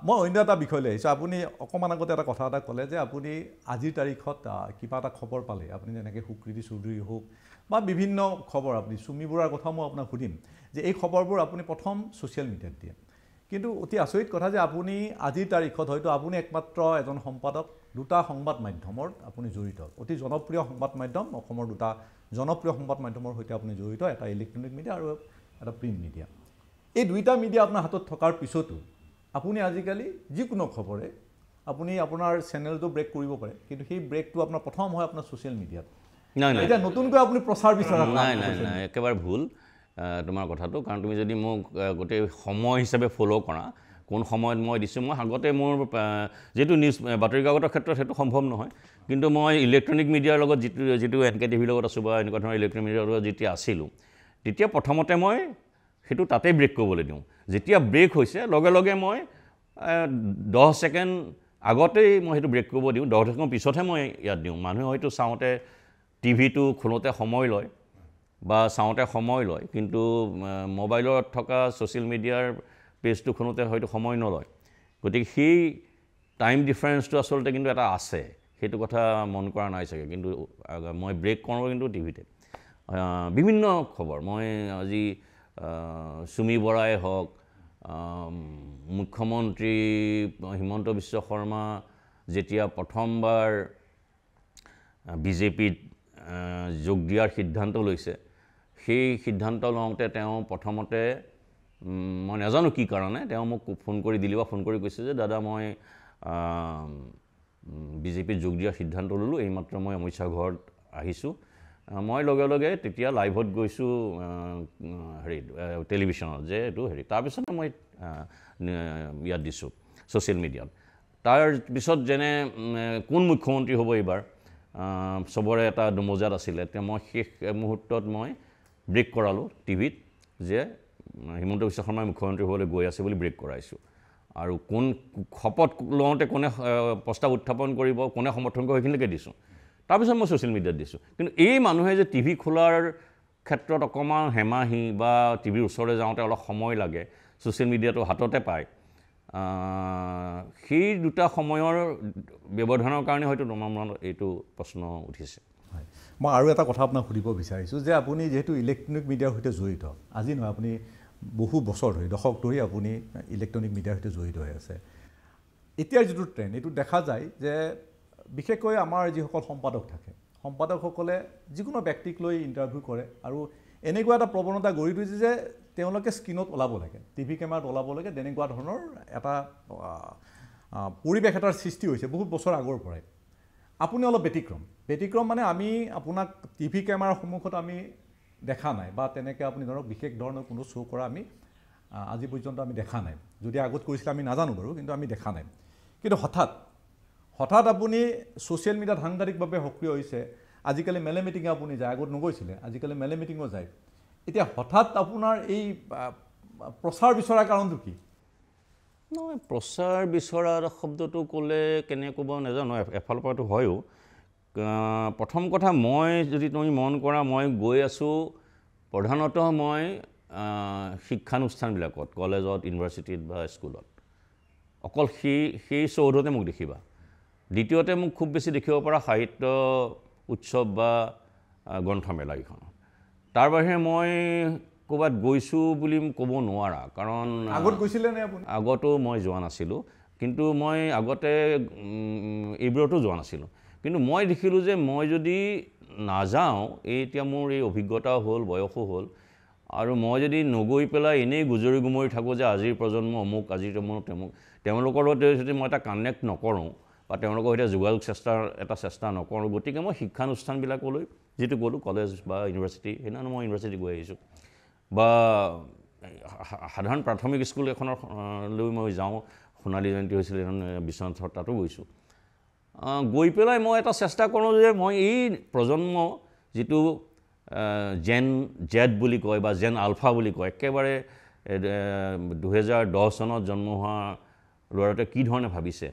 মই অন্য এটা বিষয়লৈ আহিছোঁ আপুনি অকণমান আগতে এটা কথা এটা ক'লে যে আপুনি আজিৰ তাৰিখত কিবা এটা খবৰ পালে আপুনি যেনেকৈ সুকৃতি চৌধুৰী হওক বা বিভিন্ন খবৰ আপুনি চুমি বৰুৱাৰ কথাও মই আপোনাক সুধিম যে এই খবৰবোৰ আপুনি প্ৰথম ছ'চিয়েল মিডিয়াত দিয়ে কিন্তু অতি আচৰিত কথা যে আপুনি আজিৰ তাৰিখত হয়তো আপুনি একমাত্ৰ এজন সম্পাদক দুটা সংবাদ মাধ্যমৰ আপুনি জড়িত অতি জনপ্ৰিয় সংবাদ মাধ্যম অসমৰ দুটা জনপ্ৰিয় সংবাদ মাধ্যমৰ সৈতে আপুনি জড়িত এটা ইলেক্ট্ৰনিক মিডিয়া আৰু এটা প্ৰিণ্ট মিডিয়া এই দুইটা মিডিয়া আপোনাৰ হাতত থকাৰ পিছতো আপুনি আজিকালি যিকোনো খবৰে আপুনি আপোনাৰ চেনেলটো ব্ৰেক কৰিব পাৰে কিন্তু সেই ব্ৰেকটো আপোনাৰ প্ৰথম হয় আপোনাৰ ছ'চিয়েল মিডিয়াত নাই এতিয়া নতুনকৈ আপুনি প্ৰচাৰ বিচৰা নাই একেবাৰে ভুল তোমাৰ কথাটো কাৰণ তুমি যদি মোক গোটেই সময় হিচাপে ফ'ল' কৰা কোন সময়ত মই দিছোঁ মই আগতে মোৰ যিটো নিউজ বাতৰি কাকতৰ ক্ষেত্ৰত সেইটো সম্ভৱ নহয় কিন্তু মই ইলেক্ট্ৰনিক মিডিয়াৰ লগত যিটো NK টিভিৰ লগত আছোঁ বা এনেকুৱা ধৰণৰ ইলেক্ট্ৰনিক মিডিয়াৰ লগত যেতিয়া আছিলোঁ তেতিয়া প্ৰথমতে মই সেইটো তাতেই ব্ৰেক কৰিবলৈ দিওঁ যেতিয়া ব্ৰেক হৈছে লগে লগে মই 10 ছেকেণ্ড আগতেই মই সেইটো ব্ৰেক কৰিব দিওঁ 10 ছেকেণ্ড পিছতহে মই ইয়াত দিওঁ মানুহে হয়তো চাওঁতে টিভিটো খোলোতে সময় লয় বা চাওঁতে সময় লয় কিন্তু মোবাইলত থকা ছ'চিয়েল মিডিয়াৰ পেজটো খোলোতে হয়তো সময় নলয় গতিকে সেই টাইম ডিফাৰেঞ্চটো আচলতে কিন্তু এটা আছে সেইটো কথা মন কৰা নাই চাগে কিন্তু মই ব্ৰেক কৰোঁ কিন্তু টিভিতে বিভিন্ন খবৰ মই আজি চুমি বৰাই হওক মুখ্যমন্ত্ৰী হিমন্ত বিশ্ব শৰ্মা যেতিয়া প্ৰথমবাৰ বিজেপিত যোগ দিয়াৰ সিদ্ধান্ত লৈছে সেই সিদ্ধান্ত লওঁতে তেওঁ প্ৰথমতে মই নাজানো কি কাৰণে তেওঁ মোক ফোন কৰি দিলি বা ফোন কৰি কৈছে যে দাদা মই বিজেপিত যোগ দিয়াৰ সিদ্ধান্ত ল'লোঁ এইমাত্ৰ মই অমিত শ্বাহ ঘৰত আহিছোঁ মই লগে লগে তেতিয়া লাইভত গৈছোঁ টেলিভিশ্যনত যে এইটো তাৰপিছতে মই ইয়াত দিছোঁ ছ'চিয়েল মিডিয়াত তাৰপিছত যেনে কোন মুখ্যমন্ত্ৰী হ'ব এইবাৰ চবৰে এটা দমোজাত আছিলে তেতিয়া মই শেষ মুহূৰ্তত মই ব্ৰেক কৰালোঁ টিভিত যে হিমন্ত বিশ্ব শৰ্মাই মুখ্যমন্ত্ৰী হ'বলৈ গৈ আছে বুলি ব্ৰেক কৰাইছোঁ আৰু কোন শপত লওঁতে কোনে প্ৰস্তাৱ উত্থাপন কৰিব কোনে সমৰ্থন কৰিব সেইখিনিলৈকে দিছোঁ তাৰপিছত মই ছ'চিয়েল মিডিয়াত দিছোঁ কিন্তু এই মানুহে যে টিভি খোলাৰ ক্ষেত্ৰত অকণমান হেমাহি বা টিভিৰ ওচৰলৈ যাওঁতে অলপ সময় লাগে ছ'চিয়েল মিডিয়াটো হাততে পায় সেই দুটা সময়ৰ ব্যৱধানৰ কাৰণে হয়তো তোমাৰ মনত এইটো প্ৰশ্ন উঠিছে হয় মই আৰু এটা কথা আপোনাক সুধিব বিচাৰিছোঁ যে আপুনি যিহেতু ইলেক্ট্ৰনিক মিডিয়াৰ সৈতে জড়িত আজি নহয় আপুনি বহু বছৰ ধৰি দশক ধৰি আপুনি ইলেক্ট্ৰনিক মিডিয়াৰ সৈতে জড়িত হৈ আছে এতিয়াৰ যিটো ট্ৰেণ্ড এইটো দেখা যায় যে বিশেষকৈ আমাৰ যিসকল সম্পাদক থাকে সম্পাদকসকলে যিকোনো ব্যক্তিক লৈ ইণ্টাৰভিউ কৰে আৰু এনেকুৱা এটা প্ৰৱণতা গঢ়ি তুলিছে যে তেওঁলোকে স্ক্ৰীণত ওলাব লাগে টিভি কেমেৰাত ওলাব লাগে তেনেকুৱা ধৰণৰ এটা পৰিৱেশ এটাৰ সৃষ্টি হৈছে বহুত বছৰ আগৰ পৰাই আপুনি অলপ ব্যতিক্ৰম মানে আমি আপোনাক টিভি কেমেৰাৰ সন্মুখত আমি দেখা নাই বা তেনেকৈ আপুনি ধৰক বিশেষ ধৰণৰ কোনো শ্ব' কৰা আমি আজি পৰ্যন্ত আমি দেখা নাই যদি আগত কৰিছিলে আমি নাজানো বাৰু কিন্তু আমি দেখা নাই কিন্তু হঠাৎ হঠাৎ আপুনি ছ'চিয়েল মিডিয়াত সাংঘাতিকভাৱে সক্ৰিয় হৈছে আজিকালি মেলে মিটিঙে আপুনি যায় আগত নগৈছিলে আজিকালি মেলে মিটিঙো যায় এতিয়া হঠাৎ আপোনাৰ এই প্ৰচাৰ বিচৰাৰ কাৰণটো কি নহয় প্ৰচাৰ বিচৰাৰ শব্দটো ক'লে কেনে ক'ব নাজানো এফালৰ পৰাটো হয়ো প্ৰথম কথা মই যদি তুমি মন কৰা মই গৈ আছোঁ প্ৰধানতঃ মই শিক্ষানুষ্ঠানবিলাকত কলেজত ইউনিভাৰ্চিটিত বা স্কুলত অকল সেই চৌধতে মোক দেখিবা দ্বিতীয়তে মোক খুব বেছি দেখিব পৰা সাহিত্য উৎসৱ বা গ্ৰন্থমেলাকেইখন তাৰ বাহিৰে মই ক'ৰবাত গৈছোঁ বুলি ক'ব নোৱাৰা কাৰণ আগত গৈছিলে নে আপুনি আগতো মই যোৱা নাছিলোঁ কিন্তু মই আগতে এইবোৰতো যোৱা নাছিলোঁ কিন্তু মই দেখিলোঁ যে মই যদি নাযাওঁ এতিয়া মোৰ এই অভিজ্ঞতাও হ'ল বয়সো হ'ল আৰু মই যদি নগৈ পেলাই এনেই গুজৰি গুমৰি থাকোঁ যে আজিৰ প্ৰজন্ম অমুক আজিৰ তেওঁলোকৰ লগত যদি মই এটা কানেক্ট নকৰোঁ বা তেওঁলোকৰ সৈতে যোগাযোগ চেষ্টা নকৰোঁ গতিকে মই শিক্ষানুষ্ঠানবিলাকলৈ যিটো ক'লোঁ কলেজ বা ইউনিভাৰ্চিটি সেইদিনা মই ইউনিভাৰ্চিটি গৈ আহিছোঁ বা সাধাৰণ প্ৰাথমিক স্কুল এখনলৈ মই যাওঁ সোণালী জয়ন্তী হৈছিলে এখন বিশ্বনাথ তাতো গৈছোঁ গৈ পেলাই মই এটা চেষ্টা কৰোঁ যে মই এই প্ৰজন্ম যিটো জেন জেড বুলি কয় বা জেন আলফা বুলি কয় একেবাৰে 2010 চনত জন্ম হোৱা ল'ৰাটোৱে কি ধৰণে ভাবিছে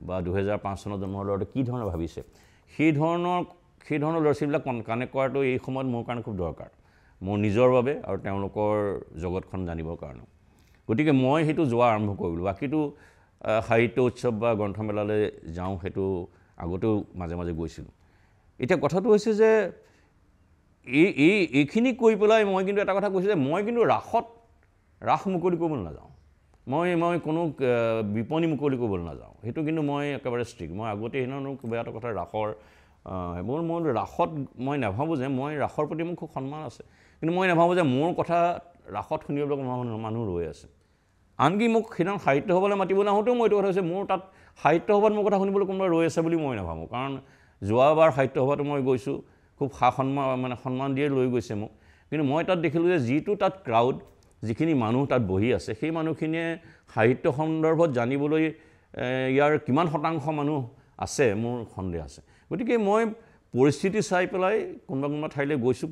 বা 2005 চনত জন্ম হোৱা ল'ৰাটোৱে কি ধৰণে ভাবিছে সেই ধৰণৰ ল'ৰা ছোৱালীবিলাক কানেক্ট কৰাটো এই সময়ত মোৰ কাৰণে খুব দৰকাৰ মোৰ নিজৰ বাবে আৰু তেওঁলোকৰ জগতখন জানিবৰ কাৰণে গতিকে মই সেইটো যোৱা আৰম্ভ কৰিলোঁ বাকীটো সাহিত্য উৎসৱ বা গ্ৰন্থমেলালৈ যাওঁ সেইটো আগতেও মাজে মাজে গৈছিলোঁ এতিয়া কথাটো হৈছে যে এইখিনি কৈ পেলাই মই কিন্তু এটা কথা কৈছোঁ যে মই কিন্তু ৰাস মুকলি কৰিবলৈ নাযাওঁ মই কোনো বিপণী মুকলি কৰিবলৈ নাযাওঁ সেইটো কিন্তু মই একেবাৰে ষ্ট্ৰিক্ট মই আগতে সেইদিনা কিবা এটা কথা ৰাসৰ মোৰ ৰাসত মই নাভাবোঁ যে মই ৰাসৰ প্ৰতি মোৰ খুব সন্মান আছে কিন্তু মই নাভাবোঁ যে মোৰ কথা ৰাসত শুনিবলৈ মানুহ ৰৈ আছে আনকি মোক সেইদিনা সাহিত্য সভালৈ মাতিবলৈ আহোঁতেও মই এইটো কথা হৈছে মোৰ তাত সাহিত্য সভাত মোৰ কথা শুনিবলৈ কোনোবা ৰৈ আছে বুলি মই নাভাবোঁ কাৰণ যোৱাবাৰ সাহিত্য সভাতো মই গৈছোঁ খুব সন্মান দিয়ে লৈ গৈছে মোক কিন্তু মই তাত দেখিলোঁ যে যিটো তাত ক্ৰাউড যিখিনি মানুহ তাত বহি আছে সেই মানুহখিনিয়ে সাহিত্য সন্দৰ্ভত জানিবলৈ ইয়াৰ কিমান শতাংশ মানুহ আছে মোৰ সন্দেহ আছে গতিকে মই পৰিস্থিতি চাই পেলাই কোনোবা ঠাইলৈ গৈছোঁ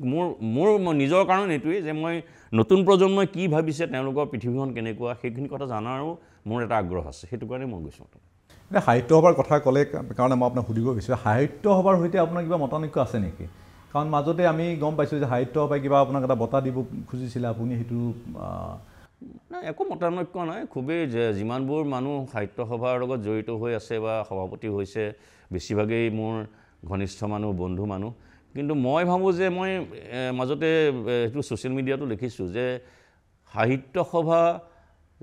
মোৰ নিজৰ কাৰণ এইটোৱেই যে মই নতুন প্ৰজন্মই কি ভাবিছে তেওঁলোকৰ পৃথিৱীখন কেনেকুৱা সেইখিনি কথা জানাৰো মোৰ এটা আগ্ৰহ আছে সেইটো কাৰণে মই গৈছোঁ এতিয়া সাহিত্য সভাৰ কথা ক'লে কাৰণে মই আপোনাক সুধিব বিচাৰিছোঁ সাহিত্য সভাৰ সৈতে আপোনাৰ কিবা মতানৈক্য আছে নেকি কাৰণ মাজতে আমি গম পাইছোঁ যে সাহিত্য সভাই কিবা আপোনাক এটা বঁটা দিব খুজিছিলে আপুনি সেইটো নাই একো মতানৈক্য নাই খুবেই যিমানবোৰ মানুহ সাহিত্য সভাৰ লগত জড়িত হৈ আছে বা সভাপতি হৈছে বেছিভাগেই মোৰ ঘনিষ্ঠ মানুহ বন্ধু মানুহ কিন্তু মই ভাবোঁ যে মই মাজতে এইটো ছ'চিয়েল মিডিয়াতো লিখিছোঁ যে সাহিত্য সভা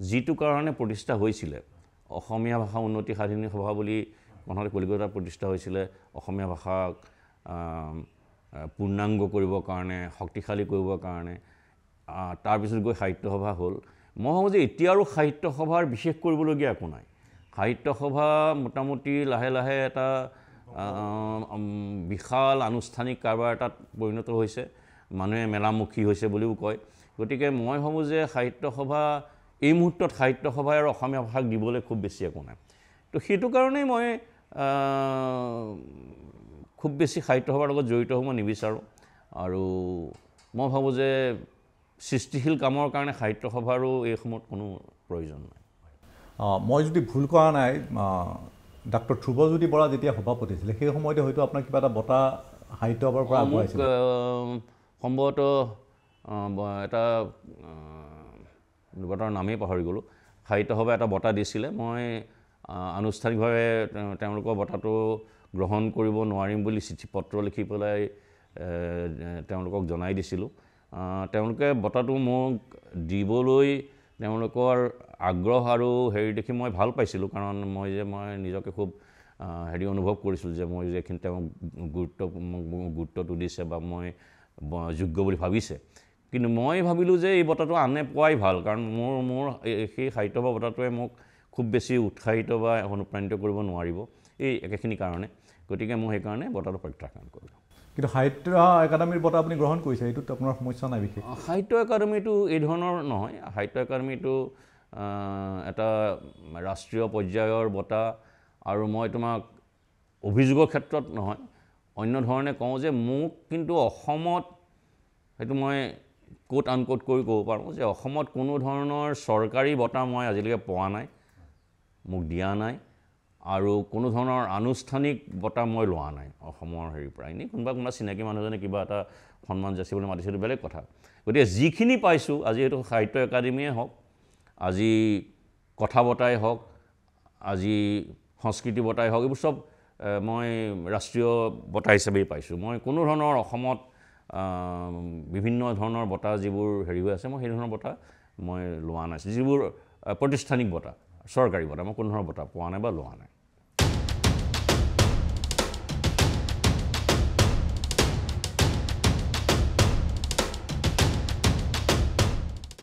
যিটো কাৰণে প্ৰতিষ্ঠা হৈছিলে অসমীয়া ভাষা উন্নতি সাধনী সভা বুলি প্ৰথমতে কলিকতাত প্ৰতিষ্ঠা হৈছিলে অসমীয়া ভাষাক পূৰ্ণাংগ কৰিবৰ কাৰণে শক্তিশালী কৰিবৰ কাৰণে তাৰপিছত গৈ সাহিত্য সভা হ'ল মই ভাবোঁ যে এতিয়া আৰু সাহিত্য সভাৰ বিশেষ কৰিবলগীয়া একো নাই সাহিত্য সভা মোটামুটি লাহে লাহে এটা বিশাল আনুষ্ঠানিক কাৰবাৰ এটাত পৰিণত হৈছে মানুহে মেলামুখী হৈছে বুলিও কয় গতিকে মই ভাবোঁ যে সাহিত্য সভা এই মুহূৰ্তত সাহিত্য সভাই আৰু অসমীয়া ভাষাক দিবলৈ খুব বেছি একো নাই তো সেইটো কাৰণেই মই খুব বেছি সাহিত্য সভাৰ লগত জড়িত হ'ব নিবিচাৰোঁ আৰু মই ভাবোঁ যে সৃষ্টিশীল কামৰ কাৰণে সাহিত্য সভাৰো এই সময়ত কোনো প্ৰয়োজন নাই মই যদি ভুল কৰা নাই ডক্টৰ ধ্ৰুৱজ্যোতি বৰা যেতিয়া সভাপতি আছিলে সেই সময়তে হয়তো আপোনাৰ কিবা এটা বঁটা সাহিত্য সভাৰ পৰা আগবঢ়াইছিল সম্ভৱতঃ এটা বঁটাৰ নামেই পাহৰি গ'লোঁ সাহিত্য সভাই এটা বঁটা দিছিলে মই আনুষ্ঠানিকভাৱে তেওঁলোকৰ বঁটাটো গ্ৰহণ কৰিব নোৱাৰিম বুলি চিঠি পত্ৰ লিখি পেলাই তেওঁলোকক জনাই দিছিলোঁ তেওঁলোকে বঁটাটো মোক দিবলৈ তেওঁলোকৰ আগ্ৰহ আৰু হেৰি দেখি মই ভাল পাইছিলোঁ কাৰণ মই নিজকে খুব অনুভৱ কৰিছিলোঁ যে মই যে এইখিনি তেওঁক গুৰুত্বটো দিছে বা মই যোগ্য বুলি ভাবিছে কিন্তু মই ভাবিলোঁ যে এই বঁটাটো আনে পোৱাই ভাল কাৰণ মোৰ সেই সাহিত্য সভা বঁটাটোৱে মোক খুব বেছি উৎসাহিত বা অনুপ্ৰাণিত কৰিব নোৱাৰিব এই একেখিনি কাৰণে গতিকে মই সেইকাৰণে বঁটাটো প্ৰত্যাখ্যান কৰিলোঁ কিন্তু সাহিত্য একাডেমীৰ বঁটা আপুনি গ্ৰহণ কৰিছে এইটোত আপোনাৰ সমস্যা নাই বিশেষ সাহিত্য একাডেমীটো এই ধৰণৰ নহয় সাহিত্য একাডেমীটো এটা ৰাষ্ট্ৰীয় পৰ্যায়ৰ বঁটা আৰু মই তোমাক অভিযোগৰ ক্ষেত্ৰত নহয়, অন্য ধৰণে কওঁ যে মোক কিন্তু অসমত, সেইটো মই কোট আনকোট কৰি ক'ব পাৰোঁ যে অসমত কোনো ধৰণৰ চৰকাৰী বঁটা মই আজিলৈকে পোৱা নাই, মোক দিয়া নাই, আৰু কোনো ধৰণৰ আনুষ্ঠানিক বঁটা মই লোৱা নাই অসমৰ হেৰিৰ পৰা। এনেই কোনোবা চিনাকি মানুহজনে কিবা এটা সন্মান যাচিবলৈ মাতিছে, সেইটো বেলেগ কথা। গতিকে যিখিনি পাইছোঁ, আজি এইটো সাহিত্য একাডেমীয়ে হওক, আজি কথা বঁটাই হওক, আজি সংস্কৃতি বঁটাই হওক, এইবোৰ চব মই ৰাষ্ট্ৰীয় বঁটা হিচাপেই পাইছোঁ। মই কোনো ধৰণৰ অসমত বিভিন্ন ধৰণৰ বঁটা যিবোৰ হেৰি হৈ আছে, মই সেই ধৰণৰ বঁটা মই লোৱা নাছিলোঁ। যিবোৰ প্ৰতিষ্ঠানিক বঁটা, চৰকাৰী বঁটা, মই কোনো ধৰণৰ বঁটা পোৱা নাই বা লোৱা নাই।